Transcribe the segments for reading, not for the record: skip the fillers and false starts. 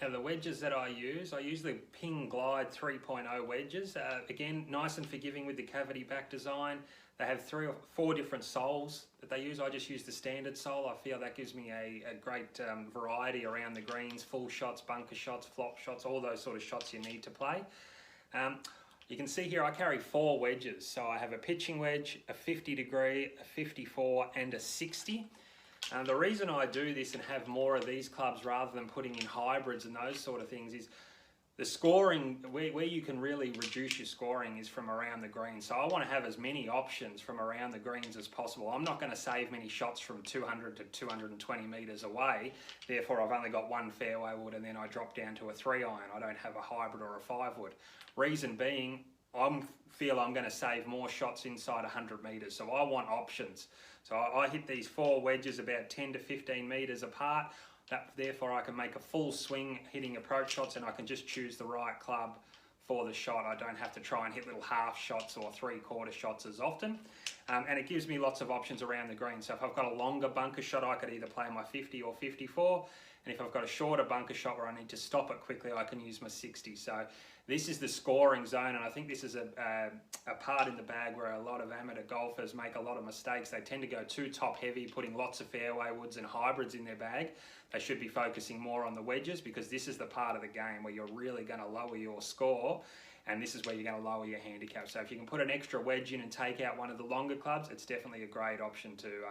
Now the wedges that I use the Ping Glide 3.0 wedges. Again, nice and forgiving with the cavity back design. They have 3 or 4 different soles that they use. I just use the standard sole. I feel that gives me a great variety around the greens, full shots, bunker shots, flop shots, all those sort of shots you need to play. You can see here I carry 4 wedges. So I have a pitching wedge, a 50 degree, a 54 and a 60. The reason I do this and have more of these clubs rather than putting in hybrids and those sort of things is the scoring, where you can really reduce your scoring is from around the green. So I want to have as many options from around the greens as possible. I'm not going to save many shots from 200 to 220 metres away. Therefore, I've only got 1 fairway wood and then I drop down to a 3-iron. I don't have a hybrid or a 5-wood. Reason being, I feel I'm going to save more shots inside 100 metres. So I want options. So I hit these 4 wedges about 10 to 15 metres apart. Therefore I can make a full swing hitting approach shots and I can just choose the right club for the shot. I don't have to try and hit little half shots or 3/4 shots as often. And it gives me lots of options around the green. So if I've got a longer bunker shot, I could either play my 50 or 54. And if I've got a shorter bunker shot where I need to stop it quickly, I can use my 60. So this is the scoring zone, and I think this is a part in the bag where a lot of amateur golfers make a lot of mistakes. They tend to go too top heavy, putting lots of fairway woods and hybrids in their bag. They should be focusing more on the wedges, because this is the part of the game where you're really going to lower your score, and this is where you're going to lower your handicap. So if you can put an extra wedge in and take out one of the longer clubs, it's definitely a great option to.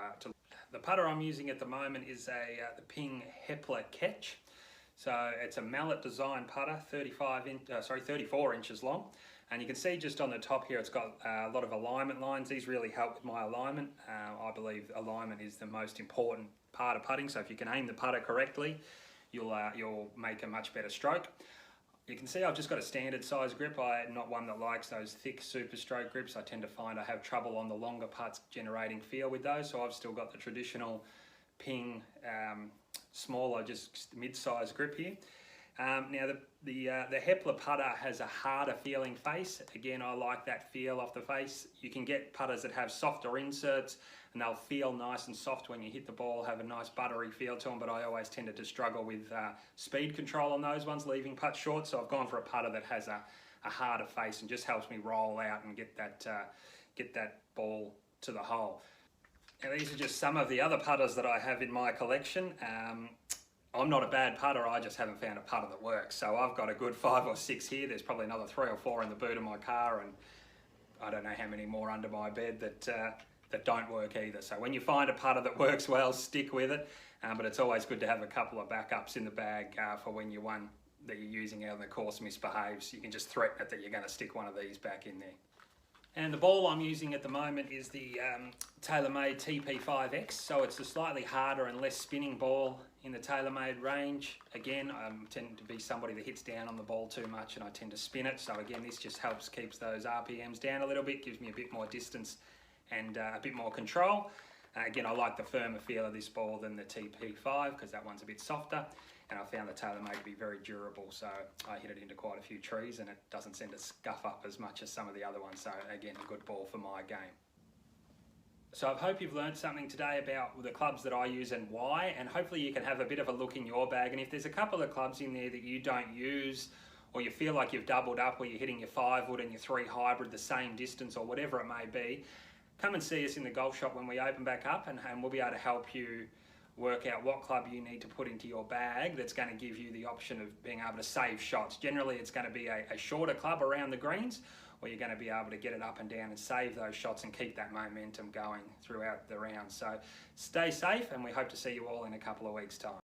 The putter I'm using at the moment is the Ping Hepler Ketch. So it's a mallet design putter, 34 inches long. And you can see just on the top here, it's got a lot of alignment lines. These really help with my alignment. I believe alignment is the most important part of putting. So if you can aim the putter correctly, you'll make a much better stroke. You can see I've just got a standard size grip. I'm not one that likes those thick super stroke grips. I tend to find I have trouble on the longer putts generating feel with those. So I've still got the traditional Ping smaller, just mid-size grip here. Now the Hepler putter has a harder feeling face. Again, I like that feel off the face. You can get putters that have softer inserts and they'll feel nice and soft when you hit the ball, have a nice buttery feel to them, but I always tended to struggle with speed control on those ones, leaving putts short. So I've gone for a putter that has a harder face and just helps me roll out and get that ball to the hole. Now these are just some of the other putters that I have in my collection. I'm not a bad putter, I just haven't found a putter that works. So I've got a good 5 or 6 here. There's probably another 3 or 4 in the boot of my car, and I don't know how many more under my bed that don't work either. So when you find a putter that works well, stick with it. But it's always good to have a couple of backups in the bag for when your one that you're using out on the course misbehaves. You can just threaten it that you're going to stick one of these back in there. And the ball I'm using at the moment is the TaylorMade TP5X. So it's a slightly harder and less spinning ball in the TaylorMade range. Again, I tend to be somebody that hits down on the ball too much and I tend to spin it. So again, this just keeps those RPMs down a little bit, gives me a bit more distance and a bit more control. Again, I like the firmer feel of this ball than the TP5 because that one's a bit softer. And I found the TaylorMade to be very durable, so I hit it into quite a few trees and it doesn't seem to scuff up as much as some of the other ones. So again, a good ball for my game. So I hope you've learned something today about the clubs that I use and why, and hopefully you can have a bit of a look in your bag. And if there's a couple of clubs in there that you don't use, or you feel like you've doubled up where you're hitting your 5-wood and your 3 hybrid the same distance or whatever it may be, come and see us in the golf shop when we open back up, and we'll be able to help you work out what club you need to put into your bag that's going to give you the option of being able to save shots. Generally, it's going to be a shorter club around the greens, where you're going to be able to get it up and down and save those shots and keep that momentum going throughout the round. So stay safe, and we hope to see you all in a couple of weeks' time.